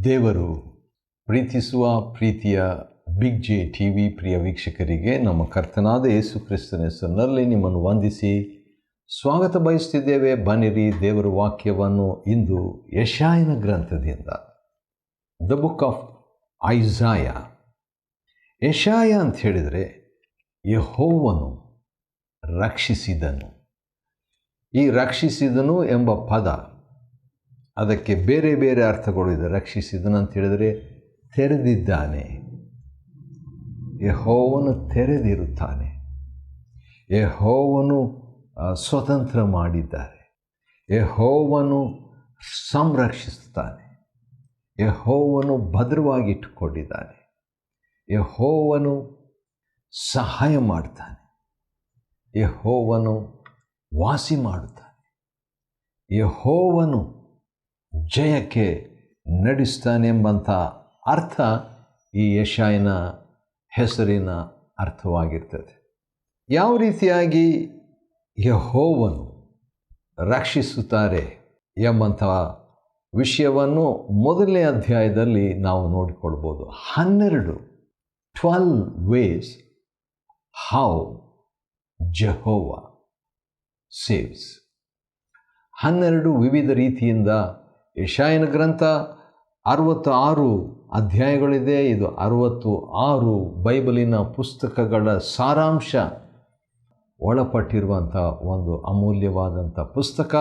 ದೇವರು ಪ್ರೀತಿಸುವ ಪ್ರೀತಿಯ ಬಿಗ್ ಜೆ ಟಿ ವಿ ಪ್ರಿಯ ವೀಕ್ಷಕರಿಗೆ ನಮ್ಮ ಕರ್ತನಾದ ಯೇಸು ಕ್ರಿಸ್ತನ ಹೆಸರಿನಲ್ಲಿ ನಿಮ್ಮನ್ನು ವಂದಿಸಿ ಸ್ವಾಗತ ಬಯಸ್ತಿದ್ದೇವೆ. ಬನ್ನಿರಿ, ದೇವರ ವಾಕ್ಯವನ್ನು ಇಂದು ಯೆಶಾಯನ ಗ್ರಂಥದಿಂದ, ದ ಬುಕ್ ಆಫ್ ಐಸಾಯ. ಯೆಶಾಯ ಅಂತ ಹೇಳಿದರೆ ಯೆಹೋವನು ರಕ್ಷಿಸಿದನು. ಈ ರಕ್ಷಿಸಿದನು ಎಂಬ ಪದ, ಅದಕ್ಕೆ ಬೇರೆ ಬೇರೆ ಅರ್ಥಗಳು ಇದೆ. ರಕ್ಷಿಸಿದನು ಅಂತ ಹೇಳಿದರೆ ತೆರೆದಿದ್ದಾನೆ, ಯೆಹೋವನು ತೆರೆದಿರುತ್ತಾನೆ, ಯೆಹೋವನು ಸ್ವತಂತ್ರ ಮಾಡಿದ್ದಾರೆ, ಯೆಹೋವನು ಸಂರಕ್ಷಿಸುತ್ತಾನೆ, ಯೆಹೋವನು ಭದ್ರವಾಗಿಟ್ಟುಕೊಂಡಿದ್ದಾನೆ, ಯೆಹೋವನು ಸಹಾಯ ಮಾಡ್ತಾನೆ, ಯೆಹೋವನು ವಾಸಿ ಮಾಡುತ್ತಾನೆ, ಯೆಹೋವನು ಜಯಕ್ಕೆ ನಡೆಸ್ತಾನೆ ಎಂಬಂಥ ಅರ್ಥ ಈ ಯೆಶಾಯನ ಹೆಸರಿನ ಅರ್ಥವಾಗಿರ್ತದೆ. ಯಾವ ರೀತಿಯಾಗಿ ಯೆಹೋವನು ರಕ್ಷಿಸುತ್ತಾರೆ ಎಂಬಂಥ ವಿಷಯವನ್ನು ಮೊದಲನೇ ಅಧ್ಯಾಯದಲ್ಲಿ ನಾವು ನೋಡಿಕೊಳ್ಬೋದು. 12 ways how Jehovah saves. 12 ವಿವಿಧ ರೀತಿಯಿಂದ ಯೆಶಾಯನ ಗ್ರಂಥ 66 ಅಧ್ಯಾಯಗಳಿದೆ. ಇದು 66 ಬೈಬಲಿನ ಪುಸ್ತಕಗಳ ಸಾರಾಂಶ ಒಳಪಟ್ಟಿರುವಂಥ ಒಂದು ಅಮೂಲ್ಯವಾದಂಥ ಪುಸ್ತಕ.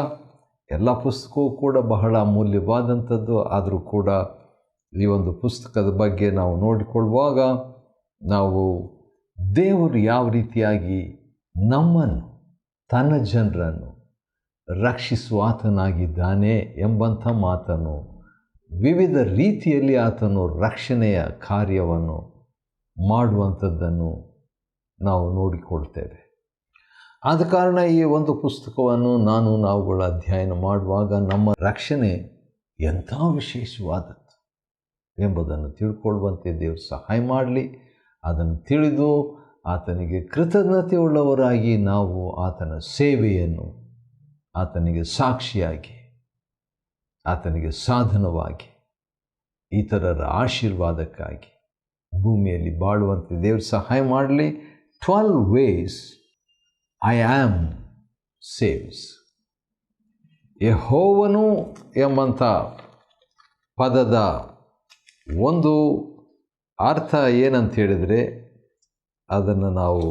ಎಲ್ಲ ಪುಸ್ತಕವೂ ಕೂಡ ಬಹಳ ಅಮೂಲ್ಯವಾದಂಥದ್ದು. ಆದರೂ ಕೂಡ ಈ ಒಂದು ಪುಸ್ತಕದ ಬಗ್ಗೆ ನಾವು ನೋಡಿಕೊಳ್ಳುವಾಗ ನಾವು ದೇವರು ಯಾವ ರೀತಿಯಾಗಿ ನಮ್ಮನ್ನು, ತನ್ನ ಜನರನ್ನು ರಕ್ಷಿಸುವ ಆತನಾಗಿದ್ದಾನೆ ಎಂಬಂಥ ಮಾತನ್ನು, ವಿವಿಧ ರೀತಿಯಲ್ಲಿ ಆತನು ರಕ್ಷಣೆಯ ಕಾರ್ಯವನ್ನು ಮಾಡುವಂಥದ್ದನ್ನು ನಾವು ನೋಡಿಕೊಳ್ತೇವೆ. ಆದ ಕಾರಣ ಈ ಒಂದು ಪುಸ್ತಕವನ್ನು ನಾವುಗಳ ಅಧ್ಯಯನ ಮಾಡುವಾಗ ನಮ್ಮ ರಕ್ಷಣೆ ಎಂಥ ವಿಶೇಷವಾದದ್ದು ಎಂಬುದನ್ನು ತಿಳ್ಕೊಳ್ಳುವಂತೆ ದೇವರು ಸಹಾಯ ಮಾಡಲಿ. ಅದನ್ನು ತಿಳಿದು ಆತನಿಗೆ ಕೃತಜ್ಞತೆಯುಳ್ಳವರಾಗಿ ನಾವು ಆತನ ಸೇವೆಯನ್ನು, ಆತನಿಗೆ ಸಾಕ್ಷಿಯಾಗಿ, ಆತನಿಗೆ ಸಾಧನವಾಗಿ, ಇತರರ ಆಶೀರ್ವಾದಕ್ಕಾಗಿ ಭೂಮಿಯಲ್ಲಿ ಬಾಳುವಂತೆ ದೇವರು ಸಹಾಯ ಮಾಡಲಿ. 12 ways I am saves. ಯೆಹೋವನು ಎಂಬಂಥ ಪದದ ಒಂದು ಅರ್ಥ ಏನಂತ ಹೇಳಿದರೆ, ಅದನ್ನು ನಾವು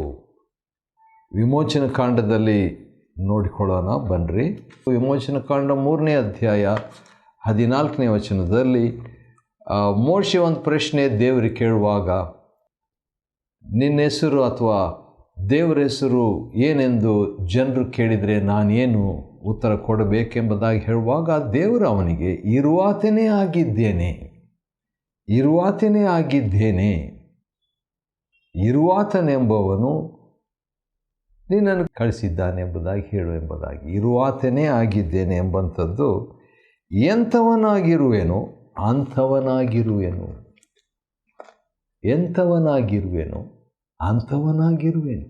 ವಿಮೋಚನ ಕಾಂಡದಲ್ಲಿ ನೋಡಿಕೊಳ್ಳೋಣ. ಬನ್ನಿರಿ, ವಿಮೋಚನ ಕಾಂಡ 3ನೇ ಅಧ್ಯಾಯ 14ನೇ ವಚನದಲ್ಲಿ ಮೋಶೆ ಒಂದು ಪ್ರಶ್ನೆ ದೇವರಿಗೆ ಕೇಳುವಾಗ, ನಿನ್ನ ಹೆಸರು ಅಥವಾ ದೇವರ ಹೆಸರು ಏನೆಂದು ಜನರು ಕೇಳಿದರೆ ನಾನೇನು ಉತ್ತರ ಕೊಡಬೇಕೆಂಬುದಾಗಿ ಹೇಳುವಾಗ, ದೇವರು ಅವನಿಗೆ ಇರುವಾತನೇ ಆಗಿದ್ದೇನೆ, ಇರುವಾತನೇ ಆಗಿದ್ದೇನೆ, ಇರುವಾತನೆಂಬವನು ನಿನ್ನನ್ನು ಕಳಿಸಿದ್ದಾನೆ ಎಂಬುದಾಗಿ ಹೇಳು ಎಂಬುದಾಗಿ. ಇರುವಾತನೇ ಆಗಿದ್ದೇನೆ ಎಂಬಂಥದ್ದು ಎಂಥವನಾಗಿರುವೆನು ಅಂಥವನಾಗಿರುವೆನು, ಎಂಥವನಾಗಿರುವೆನು ಅಂಥವನಾಗಿರುವೆನು.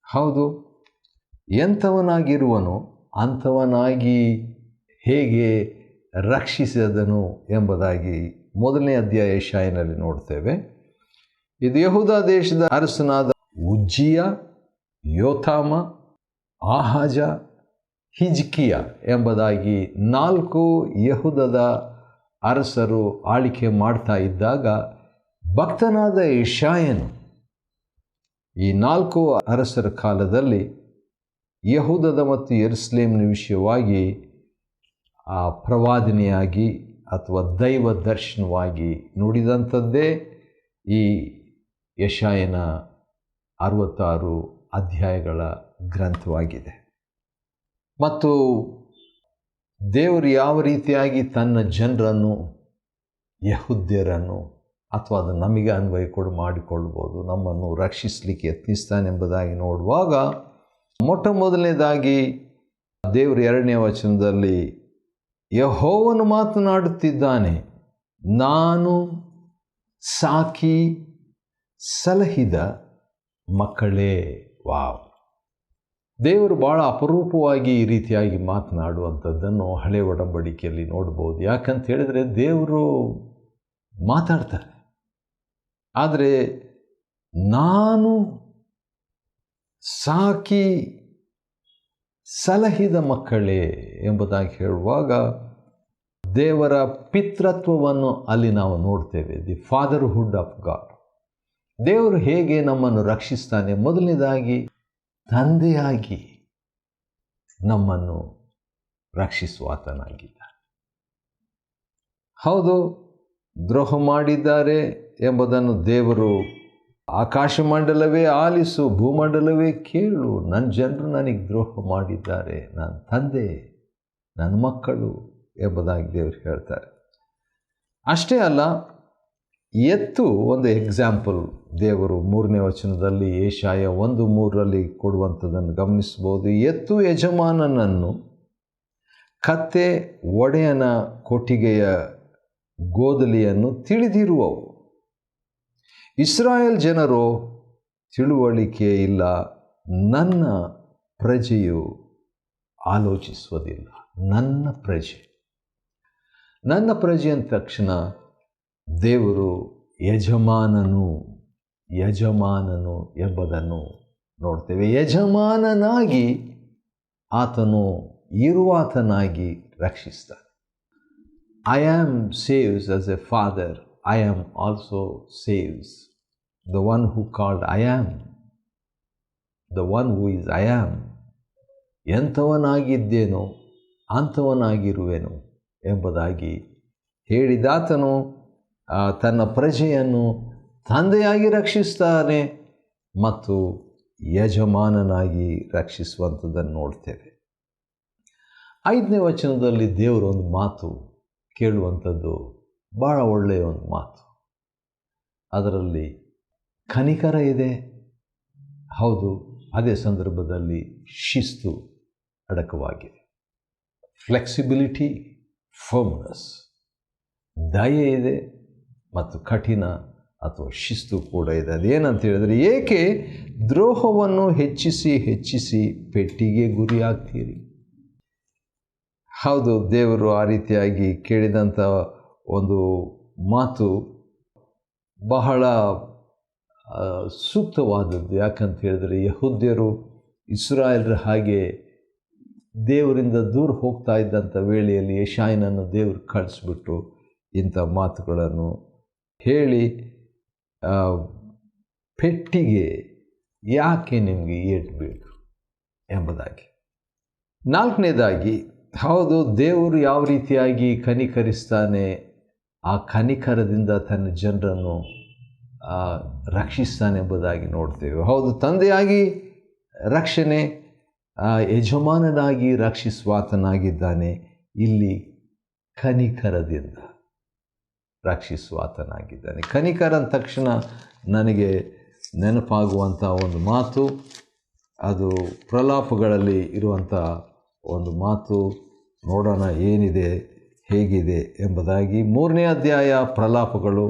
ಹೌದು, ಎಂಥವನಾಗಿರುವನು ಅಂಥವನಾಗಿ ಹೇಗೆ ರಕ್ಷಿಸಿದನು ಎಂಬುದಾಗಿ ಮೊದಲನೇ ಅಧ್ಯಾಯ ಯೆಶಾಯನಲ್ಲಿ ನೋಡ್ತೇವೆ. ಇದು ಯೆಹೂದ ದೇಶದ ಅರಸನಾದ ಉಜ್ಜಿಯ, ಯೋಥಾಮ, ಆಹಾಜ, ಹಿಜ್ಕಿಯ ಎಂಬುದಾಗಿ 4 ಯೆಹೂದದ ಅರಸರು ಆಳ್ವಿಕೆ ಮಾಡ್ತಾ ಇದ್ದಾಗ, ಭಕ್ತನಾದ ಯೆಶಾಯನು ಈ 4 ಅರಸರ ಕಾಲದಲ್ಲಿ ಯೆಹೂದದ ಮತ್ತು ಯೆರೂಸಲೇಮಿನ ವಿಷಯವಾಗಿ ಪ್ರವಾದನೆಯಾಗಿ ಅಥವಾ ದೈವ ದರ್ಶನವಾಗಿ ನುಡಿದಂಥದ್ದೇ ಈ ಯೆಶಾಯನ 66 ಅಧ್ಯಾಯಗಳ ಗ್ರಂಥವಾಗಿದೆ. ಮತ್ತು ದೇವರು ಯಾವ ರೀತಿಯಾಗಿ ತನ್ನ ಜನರನ್ನು, ಯೆಹೂದ್ಯರನ್ನು, ಅಥವಾ ಅದು ನಮಗೆ ಅನ್ವಯ ಕೂಡ ಮಾಡಿಕೊಳ್ಬೋದು, ನಮ್ಮನ್ನು ರಕ್ಷಿಸಲಿಕ್ಕೆ ಯತ್ನಿಸ್ತಾನೆ ಎಂಬುದಾಗಿ ನೋಡುವಾಗ, ಮೊಟ್ಟ ಮೊದಲನೇದಾಗಿ ದೇವರು 2ನೇ ವಚನದಲ್ಲಿ ಯೆಹೋವನು ಮಾತನಾಡುತ್ತಿದ್ದಾನೆ, ನಾನು ಸಾಕಿ ಸಲಹಿದ ಮಕ್ಕಳೇ. ವಾವ್! ದೇವರು ಭಾಳ ಅಪರೂಪವಾಗಿ ಈ ರೀತಿಯಾಗಿ ಮಾತನಾಡುವಂಥದ್ದನ್ನು ಹಳೆ ಒಡಂಬಡಿಕೆಯಲ್ಲಿ ನೋಡ್ಬೋದು. ಯಾಕಂತ ಹೇಳಿದರೆ ದೇವರು ಮಾತಾಡ್ತಾರೆ. ಆದರೆ ನಾನು ಸಾಕಿ ಸಲಹಿದ ಮಕ್ಕಳೇ ಎಂಬುದಾಗಿ ಹೇಳುವಾಗ ದೇವರ ಪಿತೃತ್ವವನ್ನು ಅಲ್ಲಿ ನಾವು ನೋಡ್ತೇವೆ. The fatherhood of God. ದೇವರು ಹೇಗೆ ನಮ್ಮನ್ನು ರಕ್ಷಿಸ್ತಾನೆ? ಮೊದಲನೇದಾಗಿ ತಂದೆಯಾಗಿ ನಮ್ಮನ್ನು ರಕ್ಷಿಸುವಾತನಾಗಿದ್ದಾನೆ. ಹೌದು, ದ್ರೋಹ ಮಾಡಿದ್ದಾರೆ ಎಂಬುದನ್ನು ದೇವರು ಆಕಾಶಮಂಡಲವೇ ಆಲಿಸು, ಭೂಮಂಡಲವೇ ಕೇಳು, ನನ್ನ ಜನರು ನನಗೆ ದ್ರೋಹ ಮಾಡಿದ್ದಾರೆ, ನನ್ನ ತಂದೆ, ನನ್ನ ಮಕ್ಕಳು ಎಂಬುದಾಗಿ ದೇವರು ಹೇಳ್ತಾರೆ. ಅಷ್ಟೇ ಅಲ್ಲ, ಎತ್ತು ಒಂದು ಎಕ್ಸಾಂಪಲ್ ದೇವರು 3ನೇ ವಚನದಲ್ಲಿ ಯೆಶಾಯ 1:3 ಕೊಡುವಂಥದ್ದನ್ನು ಗಮನಿಸ್ಬೋದು. ಎತ್ತು ಯಜಮಾನನನ್ನು, ಕತ್ತೆ ಒಡೆಯನ ಕೊಟ್ಟಿಗೆಯ ಗೋದಲಿಯನ್ನು ತಿಳಿದಿರುವವು. ಇಸ್ರಾಯೇಲ್ ಜನರು ತಿಳುವಳಿಕೆ ಇಲ್ಲ, ನನ್ನ ಪ್ರಜೆಯು ಆಲೋಚಿಸುವುದಿಲ್ಲ. ನನ್ನ ಪ್ರಜೆ ಅಂದ ತಕ್ಷಣ ದೇವರು ಯಜಮಾನನು ಎಂಬುದನ್ನು ನೋಡ್ತೇವೆ. ಯಜಮಾನನಾಗಿ ಆತನು ಇರುವಾತನಾಗಿ ರಕ್ಷಿಸ್ತಾನೆ. I am saves as a father, I am also saves. The one who called I am, the one who is I am. ಎಂಥವನಾಗಿದ್ದೇನೋ ಅಂಥವನಾಗಿರುವೆನು ಎಂಬುದಾಗಿ ಹೇಳಿದಾತನು ತನ್ನ ಪ್ರಜೆಯನ್ನು ತಂದೆಯಾಗಿ ರಕ್ಷಿಸ್ತಾನೆ ಮತ್ತು ಯಜಮಾನನಾಗಿ ರಕ್ಷಿಸುವಂಥದ್ದನ್ನು ನೋಡ್ತೇವೆ. 5ನೇ ವಚನದಲ್ಲಿ ದೇವರು ಒಂದು ಮಾತು ಕೇಳುವಂಥದ್ದು ಭಾಳ ಒಳ್ಳೆಯ ಒಂದು ಮಾತು. ಅದರಲ್ಲಿ ಕನಿಕರ ಇದೆ. ಹೌದು, ಅದೇ ಸಂದರ್ಭದಲ್ಲಿ ಶಿಸ್ತು ಅಡಕವಾಗಿದೆ. ಫ್ಲೆಕ್ಸಿಬಿಲಿಟಿ, ಫರ್ಮ್ನೆಸ್, ದಯೆ ಇದೆ ಮತ್ತು ಕಠಿಣ ಅಥವಾ ಶಿಸ್ತು ಕೂಡ ಇದೆ. ಅದೇನಂತ ಹೇಳಿದರೆ, ಏಕೆ ದ್ರೋಹವನ್ನು ಹೆಚ್ಚಿಸಿ ಪೆಟ್ಟಿಗೆ ಗುರಿಯಾಗ್ತೀರಿ? ಹೌದು, ದೇವರು ಆ ರೀತಿಯಾಗಿ ಕೇಳಿದಂಥ ಒಂದು ಮಾತು ಬಹಳ ಸೂಕ್ತವಾದದ್ದು. ಯಾಕಂತ ಹೇಳಿದರೆ, ಯಹೂದ್ಯರು ಇಸ್ರಾಯೇಲರ ಹಾಗೆ ದೇವರಿಂದ ದೂರ ಹೋಗ್ತಾ ಇದ್ದಂಥ ವೇಳೆಯಲ್ಲಿ ಯೆಶಾಯನನ್ನು ದೇವರು ಕಳಿಸ್ಬಿಟ್ಟು ಇಂಥ ಮಾತುಗಳನ್ನು ಹೇಳಿ, ಪೆಟ್ಟಿಗೆ ಯಾಕೆ ನಿಮಗೆ ಏಟಬೇಕು ಎಂಬುದಾಗಿ. 4ನೇದಾಗಿ, ಹೌದು, ದೇವರು ಯಾವ ರೀತಿಯಾಗಿ ಕನಿಕರಿಸ್ತಾನೆ, ಆ ಕನಿಕರದಿಂದ ತನ್ನ ಜನರನ್ನು ರಕ್ಷಿಸ್ತಾನೆ ಎಂಬುದಾಗಿ ನೋಡ್ತೇವೆ. ಹೌದು, ತಂದೆಯಾಗಿ ರಕ್ಷಣೆ, ಯಜಮಾನನಾಗಿ ರಕ್ಷಿಸುವಾತನಾಗಿದ್ದಾನೆ. ಇಲ್ಲಿ ಕನಿಕರದಿಂದ ರಕ್ಷಿಸುವಾತನಾಗಿದ್ದಾನೆ. ಕನಿಕರ ಅಂದ ತಕ್ಷಣ ನನಗೆ ನೆನಪಾಗುವಂಥ ಒಂದು ಮಾತು, ಅದು ಪ್ರಲಾಪಗಳಲ್ಲಿ ಇರುವಂಥ ಒಂದು ಮಾತು. ನೋಡೋಣ ಏನಿದೆ, ಹೇಗಿದೆ ಎಂಬುದಾಗಿ. 3ನೇ ಅಧ್ಯಾಯ ಪ್ರಲಾಪಗಳು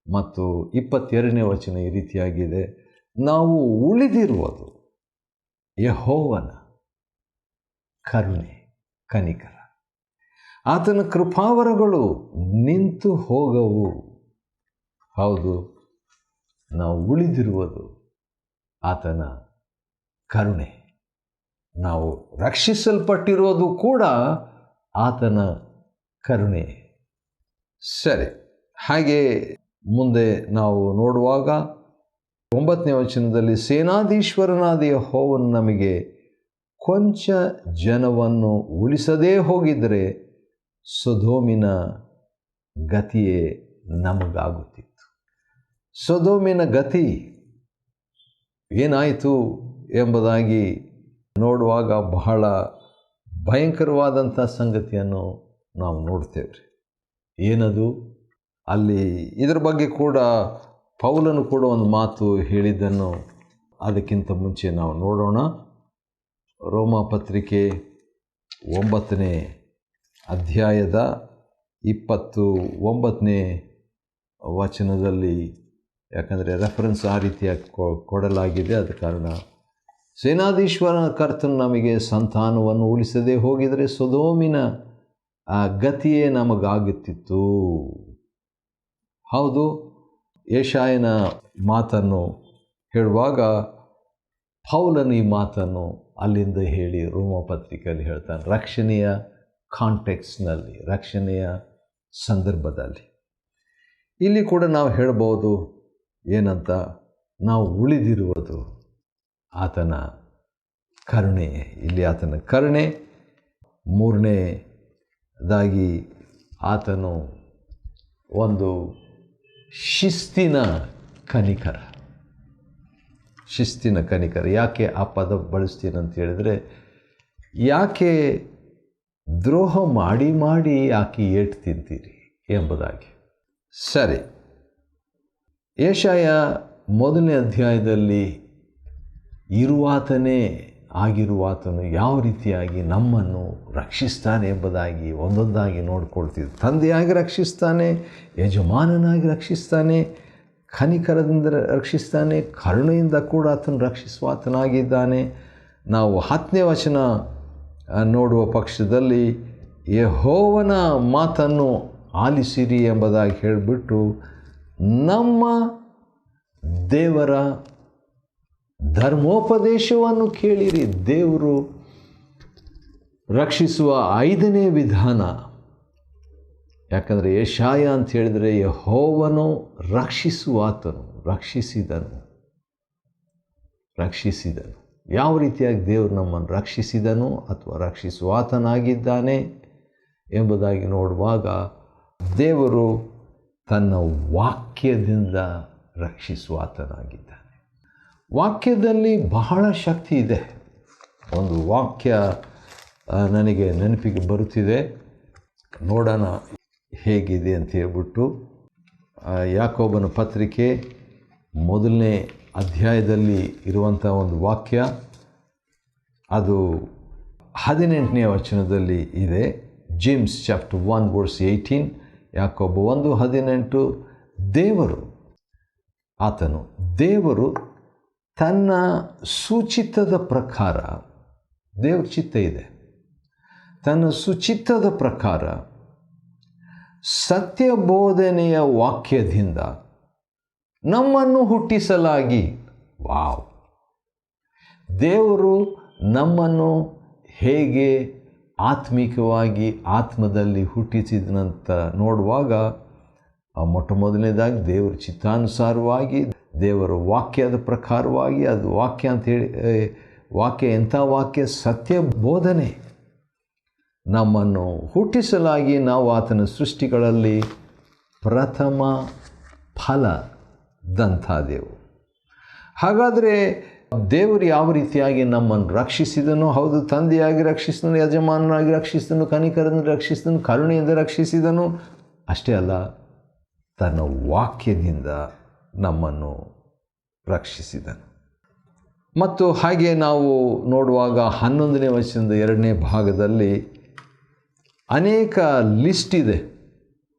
ಮತ್ತು 22ನೇ ವಚನ ಈ ರೀತಿಯಾಗಿದೆ. ನಾವು ಉಳಿದಿರುವುದು ಯೆಹೋವನ ಕರುಣೆ, ಕನಿಕರ. ಆತನ ಕೃಪಾವರಗಳು ನಿಂತು ಹೋಗವು. ಹೌದು, ನಾವು ಉಳಿದಿರುವುದು ಆತನ ಕರುಣೆ. ನಾವು ರಕ್ಷಿಸಲ್ಪಟ್ಟಿರೋದು ಕೂಡ ಆತನ ಕರುಣೆ. ಸರಿ, ಹಾಗೆ ಮುಂದೆ ನಾವು ನೋಡುವಾಗ 9ನೇ ವಚನದಲ್ಲಿ, ಸೇನಾಧೀಶ್ವರನಾದ ಯೆಹೋವನು ನಮಗೆ ಕೊಂಚ ಜನವನ್ನು ಉಳಿಸದೇ ಹೋಗಿದ್ದರೆ ಸೊದೋಮಿನ ಗತಿಯೇ ನಮಗಾಗುತ್ತಿತ್ತು. ಸೊದೋಮಿನ ಗತಿ ಏನಾಯಿತು ಎಂಬುದಾಗಿ ನೋಡುವಾಗ ಬಹಳ ಭಯಂಕರವಾದಂಥ ಸಂಗತಿಯನ್ನು ನಾವು ನೋಡ್ತೇವೆ. ಏನದು? ಅಲ್ಲಿ ಇದರ ಬಗ್ಗೆ ಕೂಡ ಪೌಲನು ಕೂಡ ಒಂದು ಮಾತು ಹೇಳಿದ್ದನ್ನು ಅದಕ್ಕಿಂತ ಮುಂಚೆ ನಾವು ನೋಡೋಣ. ರೋಮ ಪತ್ರಿಕೆ 9ನೇ ಅಧ್ಯಾಯದ 29ನೇ ವಚನದಲ್ಲಿ, ಯಾಕಂದರೆ ರೆಫರೆನ್ಸ್ ಆ ರೀತಿಯಾಗಿ ಕೊಡಲಾಗಿದೆ, ಆದ ಕಾರಣ, ಸೇನಾಧೀಶ್ವರನ ಕರ್ತನು ನಮಗೆ ಸಂತಾನವನ್ನು ಉಳಿಸದೆ ಹೋಗಿದರೆ ಸೊದೋಮಿನ ಗತಿಯೇ ನಮಗಾಗುತ್ತಿತ್ತು. ಹೌದು, ಯೆಶಾಯನ ಮಾತನ್ನು ಹೇಳುವಾಗ ಪೌಲನ ಈ ಮಾತನ್ನು ಅಲ್ಲಿಂದ ಹೇಳಿ ರೋಮಪತ್ರಿಕೆಯಲ್ಲಿ ಹೇಳ್ತಾನೆ, ರಕ್ಷಣೆಯ ಕಾಂಟೆಕ್ಸ್ನಲ್ಲಿ, ರಕ್ಷಣೆಯ ಸಂದರ್ಭದಲ್ಲಿ. ಇಲ್ಲಿ ಕೂಡ ನಾವು ಹೇಳ್ಬೋದು ಏನಂತ, ನಾವು ಉಳಿದಿರುವುದು ಆತನ ಕರುಣೆ. ಇಲ್ಲಿ ಆತನ ಕರುಣೆ, ಮೂರನೇದಾಗಿ ಆತನು ಒಂದು ಶಿಸ್ತಿನ ಕನಿಕರ. ಶಿಸ್ತಿನ ಕನಿಕರ. ಯಾಕೆ ಆ ಪದ ಬಳಸ್ತೀನಿ ಅಂತ ಹೇಳಿದರೆ, ಯಾಕೆ ದ್ರೋಹ ಮಾಡಿ ಮಾಡಿ ಯಾಕೆ ಏಟು ತಿಂತೀರಿ ಎಂಬುದಾಗಿ. ಸರಿ, ಯೆಶಾಯ 1ನೇ ಅಧ್ಯಾಯದಲ್ಲಿ ಇರುವಾತನೇ ಆಗಿರುವಾತನು ಯಾವ ರೀತಿಯಾಗಿ ನಮ್ಮನ್ನು ರಕ್ಷಿಸ್ತಾನೆ ಎಂಬುದಾಗಿ ಒಂದೊಂದಾಗಿ ನೋಡ್ಕೊಳ್ತಿದ್ದೆ. ತಂದೆಯಾಗಿ ರಕ್ಷಿಸ್ತಾನೆ, ಯಜಮಾನನಾಗಿ ರಕ್ಷಿಸ್ತಾನೆ, ಕನಿಕರದಿಂದ ರಕ್ಷಿಸ್ತಾನೆ, ಕರುಣೆಯಿಂದ ಕೂಡ ಆತನು ರಕ್ಷಿಸುವಾತನಾಗಿದ್ದಾನೆ. ನಾವು 10ನೇ ವಚನ ನೋಡುವ ಪಕ್ಷದಲ್ಲಿ ಯೆಹೋವನ ಮಾತನ್ನು ಆಲಿಸಿರಿ ಎಂಬುದಾಗಿ ಹೇಳಿಬಿಟ್ಟು ನಮ್ಮ ದೇವರ ಧರ್ಮೋಪದೇಶವನ್ನು ಕೇಳಿರಿ. ದೇವರು ರಕ್ಷಿಸುವ 5ನೇ ವಿಧಾನ. ಯಾಕಂದರೆ ಯೆಶಾಯ ಅಂತ ಹೇಳಿದರೆ ಯೆಹೋವನು ರಕ್ಷಿಸುವಾತನು, ರಕ್ಷಿಸಿದನು. ಯಾವ ರೀತಿಯಾಗಿ ದೇವರು ನಮ್ಮನ್ನು ರಕ್ಷಿಸಿದನು ಅಥವಾ ರಕ್ಷಿಸುವಾತನಾಗಿದ್ದಾನೆ ಎಂಬುದಾಗಿ ನೋಡುವಾಗ, ದೇವರು ತನ್ನ ವಾಕ್ಯದಿಂದ ರಕ್ಷಿಸುವಾತನಾಗಿದ್ದಾನೆ. ವಾಕ್ಯದಲ್ಲಿ ಬಹಳ ಶಕ್ತಿ ಇದೆ. ಒಂದು ವಾಕ್ಯ ನನಗೆ ನೆನಪಿಗೆ ಬರುತ್ತಿದೆ, ನೋಡೋಣ ಹೇಗಿದೆ ಅಂತ ಹೇಳ್ಬಿಟ್ಟು. ಯಾಕೋಬನ ಪತ್ರಿಕೆ 1ನೇ ಅಧ್ಯಾಯದಲ್ಲಿ ಇರುವಂಥ ಒಂದು ವಾಕ್ಯ, ಅದು 18ನೇ ವಚನದಲ್ಲಿ ಇದೆ. ಜೇಮ್ಸ್ ಚಾಪ್ಟರ್ 1 ವರ್ಸ್ 18, ಯಾಕೋಬ 1:18. ದೇವರು ತನ್ನ ಸುಚಿತ್ತದ ಪ್ರಕಾರ, ದೇವ್ರ ಚಿತ್ತ ಇದೆ, ತನ್ನ ಸುಚಿತ್ತದ ಪ್ರಕಾರ ಸತ್ಯಬೋಧನೆಯ ವಾಕ್ಯದಿಂದ ನಮ್ಮನ್ನು ಹುಟ್ಟಿಸಲಾಗಿ. ವಾವ್! ದೇವರು ನಮ್ಮನ್ನು ಹೇಗೆ ಆತ್ಮಿಕವಾಗಿ ಆತ್ಮದಲ್ಲಿ ಹುಟ್ಟಿಸಿದನಂತ ನೋಡುವಾಗ, ಮೊಟ್ಟ ಮೊದಲನೇದಾಗಿ ದೇವರ ಚಿತ್ತಾನುಸಾರವಾಗಿ, ದೇವರ ವಾಕ್ಯದ ಪ್ರಕಾರವಾಗಿ, ಅದು ವಾಕ್ಯ ಅಂಥೇಳಿ, ವಾಕ್ಯ ಎಂಥ ವಾಕ್ಯ? ಸತ್ಯ ಬೋಧನೆ. ನಮ್ಮನ್ನು ಹುಟ್ಟಿಸಲಾಗಿ ನಾವು ಆತನ ಸೃಷ್ಟಿಗಳಲ್ಲಿ ಪ್ರಥಮ ಫಲದಂಥಾದೆವು. ಹಾಗಾದರೆ ದೇವರು ಯಾವ ರೀತಿಯಾಗಿ ನಮ್ಮನ್ನು ರಕ್ಷಿಸಿದನು? ಹೌದು, ತಂದೆಯಾಗಿ ರಕ್ಷಿಸಿದನು, ಯಜಮಾನನಾಗಿ ರಕ್ಷಿಸಿದನು, ಕನಿಕರನ್ನು ರಕ್ಷಿಸಿದನು, ಕರುಣೆಯಿಂದ ರಕ್ಷಿಸಿದನು. ಅಷ್ಟೇ ಅಲ್ಲ, ತನ್ನ ವಾಕ್ಯದಿಂದ ನಮ್ಮನ್ನು ರಕ್ಷಿಸಿದನು. ಮತ್ತು ಹಾಗೆ ನಾವು ನೋಡುವಾಗ 11ನೇ ವಚನದ 2ನೇ ಭಾಗದಲ್ಲಿ ಅನೇಕ ಲಿಸ್ಟ್ ಇದೆ.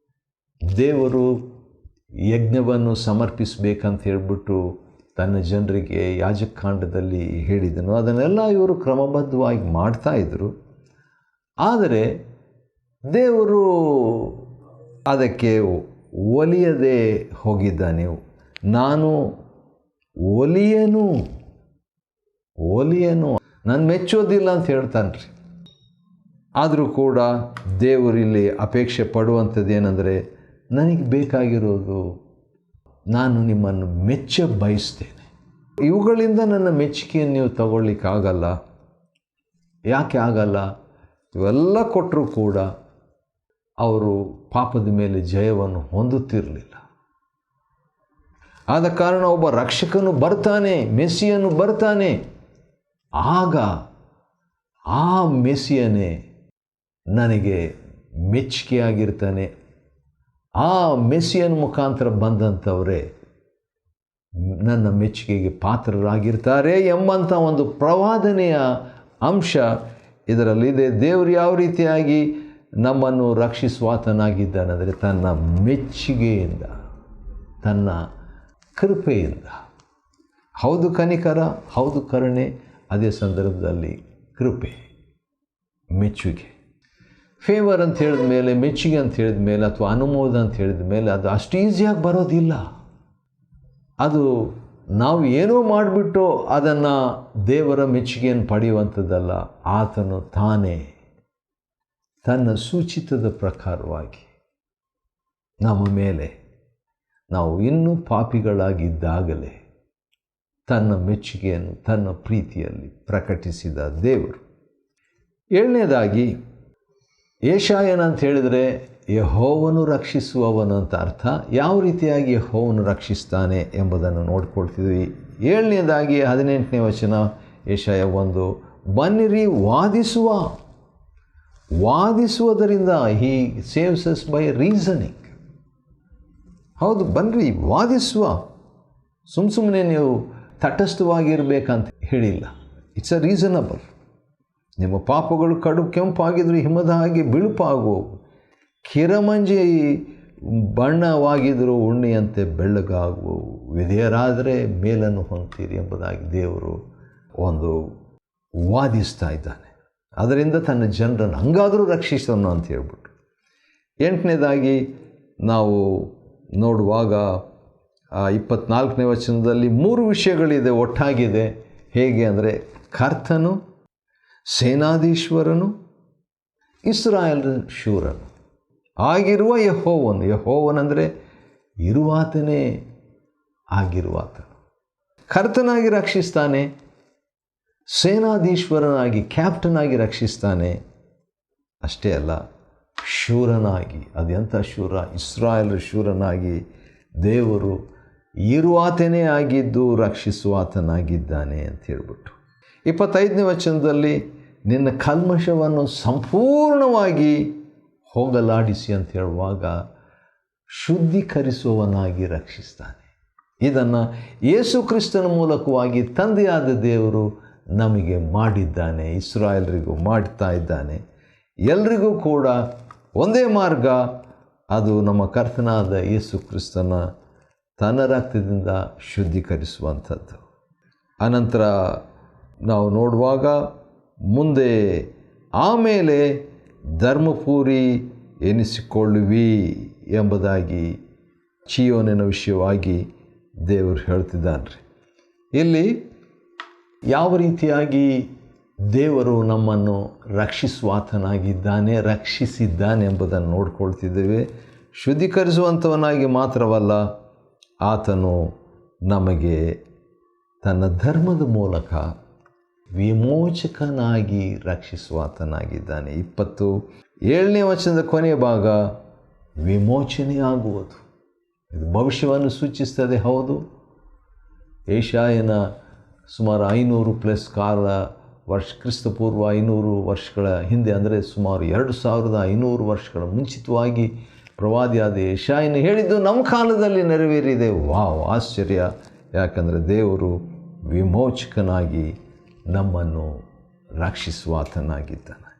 ದೇವರು ಯಜ್ಞವನ್ನು ಸಮರ್ಪಿಸಬೇಕಂತ ಹೇಳ್ಬಿಟ್ಟು ತನ್ನ ಜನರಿಗೆ ಯಾಜಕಕಾಂಡದಲ್ಲಿ ಹೇಳಿದನು. ಅದನ್ನೆಲ್ಲ ಇವರು ಕ್ರಮಬದ್ಧವಾಗಿ ಮಾಡ್ತಾಯಿದ್ರು. ಆದರೆ ದೇವರು ಅದಕ್ಕೆ ಒಲಿಯದೆ ಹೋಗಿದ್ದಾನೆ. ನಾನು ಒಲಿಯನು ನಾನು ಮೆಚ್ಚೋದಿಲ್ಲ ಅಂತ ಹೇಳ್ತಾನೆ ರೀ. ಆದರೂ ಕೂಡ ದೇವರಿಲ್ಲಿ ಅಪೇಕ್ಷೆ ಪಡುವಂಥದ್ದು ಏನಂದರೆ, ನನಗೆ ಬೇಕಾಗಿರೋದು, ನಾನು ನಿಮ್ಮನ್ನು ಮೆಚ್ಚ ಬಯಸ್ತೇನೆ. ಇವುಗಳಿಂದ ನನ್ನ ಮೆಚ್ಚುಗೆಯನ್ನು ನೀವು ತಗೊಳ್ಳಿಕ್ಕಾಗಲ್ಲ. ಯಾಕೆ ಆಗಲ್ಲ? ಇವೆಲ್ಲ ಕೊಟ್ಟರೂ ಕೂಡ ಅವರು ಪಾಪದ ಮೇಲೆ ಜಯವನ್ನು ಹೊಂದುತ್ತಿರಲಿಲ್ಲ. ಆದ ಕಾರಣ ಒಬ್ಬ ರಕ್ಷಕನು ಬರ್ತಾನೆ, ಮೆಸ್ಸಿಯನು ಬರ್ತಾನೆ. ಆಗ ಆ ಮೆಸ್ಸಿಯನೇ ನನಗೆ ಮೆಚ್ಚುಗೆಯಾಗಿರ್ತಾನೆ. ಆ ಮೆಸ್ಸಿಯನ ಮುಖಾಂತರ ಬಂದಂಥವರೇ ನನ್ನ ಮೆಚ್ಚುಗೆಗೆ ಪಾತ್ರರಾಗಿರ್ತಾರೆ ಎಂಬಂಥ ಒಂದು ಪ್ರವಾದನೆಯ ಅಂಶ ಇದರಲ್ಲಿದೆ. ದೇವರು ಯಾವ ರೀತಿಯಾಗಿ ನಮ್ಮನ್ನು ರಕ್ಷಿಸುವಾತನಾಗಿದ್ದಾನೆಂದರೆ ತನ್ನ ಮೆಚ್ಚುಗೆಯಿಂದ, ತನ್ನ ಕೃಪೆಯಿಂದ. ಹೌದು ಕನಿಕರ, ಹೌದು ಕರುಣೆ, ಅದೇ ಸಂದರ್ಭದಲ್ಲಿ ಕೃಪೆ, ಮೆಚ್ಚುಗೆ. ಫೇವರ್ ಅಂತ ಹೇಳಿದ ಮೇಲೆ, ಮೆಚ್ಚುಗೆ ಅಂತ ಹೇಳಿದ ಮೇಲೆ, ಅಥವಾ ಅನುಮೋದ ಅಂತ ಹೇಳಿದ ಮೇಲೆ ಅದು ಅಷ್ಟು ಈಸಿಯಾಗಿ ಬರೋದಿಲ್ಲ. ಅದು ನಾವು ಏನೋ ಮಾಡಿಬಿಟ್ಟು ಅದನ್ನು ದೇವರ ಮೆಚ್ಚುಗೆಯನ್ನು ಪಡೆಯುವಂಥದ್ದಲ್ಲ. ಆತನು ತಾನೇ ತನ್ನ ಸೂಚಿತದ ಪ್ರಕಾರವಾಗಿ ನಮ್ಮ ಮೇಲೆ, ನಾವು ಇನ್ನೂ ಪಾಪಿಗಳಾಗಿದ್ದಾಗಲೇ ತನ್ನ ಮೆಚ್ಚುಗೆಯನ್ನು ತನ್ನ ಪ್ರೀತಿಯಲ್ಲಿ ಪ್ರಕಟಿಸಿದ ದೇವರು. 7ನೇದಾಗಿ ಯೆಶಾಯನ ಅಂತ ಹೇಳಿದರೆ ಯೆಹೋವನು ರಕ್ಷಿಸುವವನಂತ ಅರ್ಥ. ಯಾವ ರೀತಿಯಾಗಿ ಯೆಹೋವನು ರಕ್ಷಿಸ್ತಾನೆ ಎಂಬುದನ್ನು ನೋಡ್ಕೊಳ್ತಿದ್ವಿ. 7ನೇದಾಗಿ 18ನೇ ವಚನ ಯೆಶಾಯ 1, ಬನ್ನಿರಿ ವಾದಿಸುವುದರಿಂದ ಹಿ ಸೇವ್ಸ್ ಅಸ್ ಬೈ ರೀಸನಿಂಗ್. ಹೌದು, ಬನ್ನಿರಿ ವಾದಿಸುವ. ಸುಮ್ಮನೆ ನೀವು ತಟಸ್ಥವಾಗಿರಬೇಕಂತ ಹೇಳಿಲ್ಲ. It's a reasonable. ನಿಮ್ಮ ಪಾಪಗಳು ಕಡು ಕೆಂಪಾಗಿದ್ದರೂ ಹಿಮದ ಹಾಗೆ ಬಿಳುಪಾಗುವವು, ಕಿರಮಂಜಿ ಬಣ್ಣವಾಗಿದ್ದರೂ ಉಣ್ಣೆಯಂತೆ ಬೆಳ್ಳಗಾಗುವವು, ವಿಧೇಯರಾದರೆ ಮೇಲನ್ನು ಹೊಂತೀರಿ ಎಂಬುದಾಗಿ ದೇವರು ಒಂದು ವಾದಿಸ್ತಾ ಇದ್ದಾನೆ. ಅದರಿಂದ ತನ್ನ ಜನರನ್ನು ಹಂಗಾದರೂ ರಕ್ಷಿಸೋನು ಅಂತ ಹೇಳ್ಬಿಟ್ಟು. 8ನೇದಾಗಿ ನಾವು ನೋಡುವಾಗ 24ನೇ ವಚನದಲ್ಲಿ 3 ವಿಷಯಗಳಿದೆ, ಒಟ್ಟಾಗಿದೆ. ಹೇಗೆ ಅಂದರೆ ಕರ್ತನು, ಸೇನಾಧೀಶ್ವರನು, ಇಸ್ರಾಯೇಲ್ ಶೂರನು ಆಗಿರುವ ಯೆಹೋವನೆಂದರೆ ಇರುವಾತನೇ ಆಗಿರುವಾತನು. ಕರ್ತನಾಗಿ ರಕ್ಷಿಸ್ತಾನೆ, ಸೇನಾಧೀಶ್ವರನಾಗಿ ಕ್ಯಾಪ್ಟನ್ ಆಗಿ ರಕ್ಷಿಸ್ತಾನೆ. ಅಷ್ಟೇ ಅಲ್ಲ, ಶೂರನಾಗಿ, ಅದೆಂಥ ಶೂರ, ಇಸ್ರಾಯೇಲ್ ಶೂರನಾಗಿ ದೇವರು ಇರುವಾತನೇ ಆಗಿದ್ದು ರಕ್ಷಿಸುವಾತನಾಗಿದ್ದಾನೆ ಅಂತ ಹೇಳ್ಬಿಟ್ಟು. 25ನೇ ವಚನದಲ್ಲಿ ನಿನ್ನ ಕಲ್ಮಶವನ್ನು ಸಂಪೂರ್ಣವಾಗಿ ಹೋಗಲಾಡಿಸಿ ಅಂತ ಹೇಳುವಾಗ ಶುದ್ಧೀಕರಿಸುವವನಾಗಿ ರಕ್ಷಿಸ್ತಾನೆ. ಇದನ್ನು ಯೇಸು ಕ್ರಿಸ್ತನ ಮೂಲಕವಾಗಿ ತಂದೆಯಾದ ದೇವರು ನಮಗೆ ಮಾಡಿದ್ದಾನೆ, ಇಸ್ರಾಯೇಲರಿಗೂ ಮಾಡ್ತಾ ಇದ್ದಾನೆ. ಎಲ್ರಿಗೂ ಕೂಡ ಒಂದೇ ಮಾರ್ಗ, ಅದು ನಮ್ಮ ಕರ್ತನಾದ ಯೇಸು ಕ್ರಿಸ್ತನ ತನ್ನ ರಕ್ತದಿಂದ ಶುದ್ಧೀಕರಿಸುವಂಥದ್ದು. ಅನಂತರ ನಾವು ನೋಡುವಾಗ ಮುಂದೆ ಆಮೇಲೆ ಧರ್ಮಪೂರಿ ಎನಿಸಿಕೊಳ್ಳುವಿ ಎಂಬುದಾಗಿ ಚೀಯೋನಿನ ವಿಷಯವಾಗಿ ದೇವರು ಹೇಳ್ತಿದ್ದಾನೆ. ಇಲ್ಲಿ ಯಾವ ರೀತಿಯಾಗಿ ದೇವರು ನಮ್ಮನ್ನು ರಕ್ಷಿಸಿದ್ದಾನೆ ಎಂಬುದನ್ನು ನೋಡ್ಕೊಳ್ತಿದ್ದೇವೆ. ಶುದ್ಧೀಕರಿಸುವಂಥವನಾಗಿ ಮಾತ್ರವಲ್ಲ, ಆತನು ನಮಗೆ ತನ್ನ ಧರ್ಮದ ಮೂಲಕ ವಿಮೋಚಕನಾಗಿ ರಕ್ಷಿಸುವಾತನಾಗಿದ್ದಾನೆ. 27ನೇ ವಚನದ ಕೊನೆಯ ಭಾಗ ವಿಮೋಚನೆಯಾಗುವುದು. ಇದು ಭವಿಷ್ಯವನ್ನು ಸೂಚಿಸ್ತದೆ. ಹೌದು, ಯೆಶಾಯನ ಸುಮಾರು 500+ ಕ್ರಿಸ್ತಪೂರ್ವ 500 ವರ್ಷಗಳ ಹಿಂದೆ, ಅಂದರೆ ಸುಮಾರು 2500 ವರ್ಷಗಳ ಮುಂಚಿತವಾಗಿ ಪ್ರವಾದಿಯಾದ ಯೆಶಾಯನ ಹೇಳಿದ್ದು ನಮ್ಮ ಕಾಲದಲ್ಲಿ ನೆರವೇರಿದೆ. ವಾವ್, ಆಶ್ಚರ್ಯ! ಯಾಕಂದರೆ ದೇವರು ವಿಮೋಚಕನಾಗಿ ನಮ್ಮನ್ನು ರಕ್ಷಿಸುವಾತನಾಗಿದ್ದಾನೆ.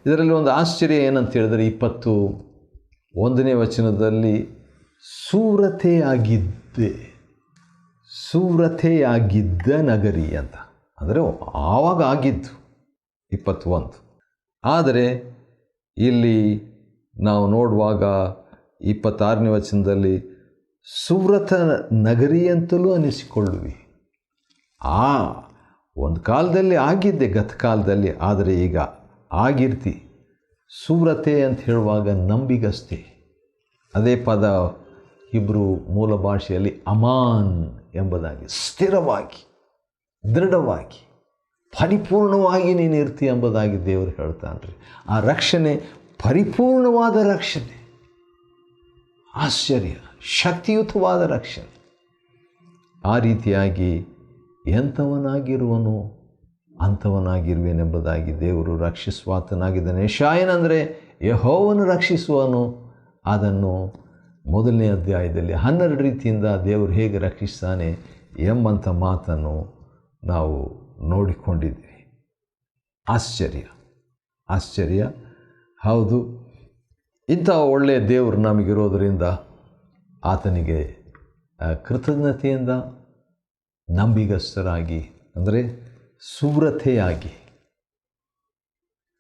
ಇದರಲ್ಲಿ ಒಂದು ಆಶ್ಚರ್ಯ ಏನಂತ ಹೇಳಿದರೆ 21ನೇ ವಚನದಲ್ಲಿ ಸೂರತೆಯಾಗಿದ್ದ ನಗರಿ ಅಂತ, ಅಂದರೆ ಆವಾಗ ಆಗಿದ್ದು 21. ಆದರೆ ಇಲ್ಲಿ ನಾವು ನೋಡುವಾಗ 26ನೇ ವಚನದಲ್ಲಿ ಸುವ್ರತ ನಗರಿ ಅಂತಲೂ ಅನಿಸಿಕೊಳ್ಳುವಿ. ಒಂದು ಕಾಲದಲ್ಲಿ ಆಗಿದ್ದೆ, ಗತಕಾಲದಲ್ಲಿ, ಆದರೆ ಈಗ ಆಗಿರ್ತಿ. ಸುವ್ರತೆ ಅಂತ ಹೇಳುವಾಗ ನಂಬಿಗಸ್ತೆ. ಅದೇ ಪದ ಹಿಬ್ರೂ ಮೂಲ ಭಾಷೆಯಲ್ಲಿ ಅಮಾನ್ ಎಂಬುದಾಗಿ, ಸ್ಥಿರವಾಗಿ, ದೃಢವಾಗಿ, ಪರಿಪೂರ್ಣವಾಗಿ ನೀನು ಇರ್ತಿ ಎಂಬುದಾಗಿ ದೇವರು ಹೇಳ್ತಾನ್ರಿ. ಆ ರಕ್ಷಣೆ ಪರಿಪೂರ್ಣವಾದ ರಕ್ಷಣೆ, ಆಶ್ಚರ್ಯ, ಶಕ್ತಿಯುತವಾದ ರಕ್ಷಣೆ. ಆ ರೀತಿಯಾಗಿ ಎಂಥವನಾಗಿರುವನು ಅಂಥವನಾಗಿರುವೆನೆಂಬುದಾಗಿ ದೇವರು ರಕ್ಷಿಸುವಾತನಾಗಿದ್ದಾನೆ. ಯೆಶಾಯನಂದರೆ ಯೆಹೋವನು ರಕ್ಷಿಸುವನು. ಅದನ್ನು 1ನೇ ಅಧ್ಯಾಯದಲ್ಲಿ 12 ರೀತಿಯಿಂದ ದೇವರು ಹೇಗೆ ರಕ್ಷಿಸ್ತಾನೆ ಎಂಬಂಥ ಮಾತನ್ನು ನಾವು ನೋಡಿಕೊಂಡಿದ್ವಿ. ಆಶ್ಚರ್ಯ. ಹೌದು, ಇಂಥ ಒಳ್ಳೆಯ ದೇವರು ನಮಗಿರೋದರಿಂದ ಆತನಿಗೆ ಕೃತಜ್ಞತೆಯಿಂದ ನಂಬಿಗಸ್ತರಾಗಿ, ಅಂದರೆ ಸುವ್ರತೆಯಾಗಿ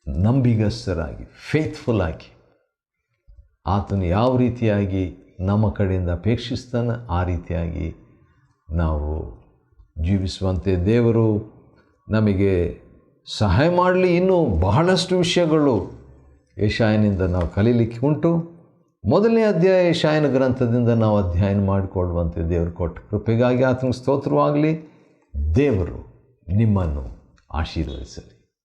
ನಂಬಿಗಸ್ತರಾಗಿ, ಫೇತ್ಫುಲ್ ಆಗಿ, ಆತನು ಯಾವ ರೀತಿಯಾಗಿ ನಮ್ಮ ಕಡೆಯಿಂದ ಅಪೇಕ್ಷಿಸ್ತಾನೆ ಆ ರೀತಿಯಾಗಿ ನಾವು ಜೀವಿಸುವಂತೆ ದೇವರು ನಮಗೆ ಸಹಾಯ ಮಾಡಲಿ. ಇನ್ನೂ ಬಹಳಷ್ಟು ವಿಷಯಗಳು ಯೆಶಾಯನಿಂದ ನಾವು ಕಲೀಲಿಕ್ಕೆ ಉಂಟು. ಮೊದಲನೇ ಅಧ್ಯಾಯ ಯೆಶಾಯನ ಗ್ರಂಥದಿಂದ ನಾವು ಅಧ್ಯಯನ ಮಾಡಿಕೊಳ್ಳುವಂತೆ ದೇವರು ಕೊಟ್ಟ ಕೃಪೆಗಾಗಿ ಆತನಿಗೆ ಸ್ತೋತ್ರವಾಗಲಿ. ದೇವರು ನಿಮ್ಮನ್ನು ಆಶೀರ್ವದಿಸಲಿ.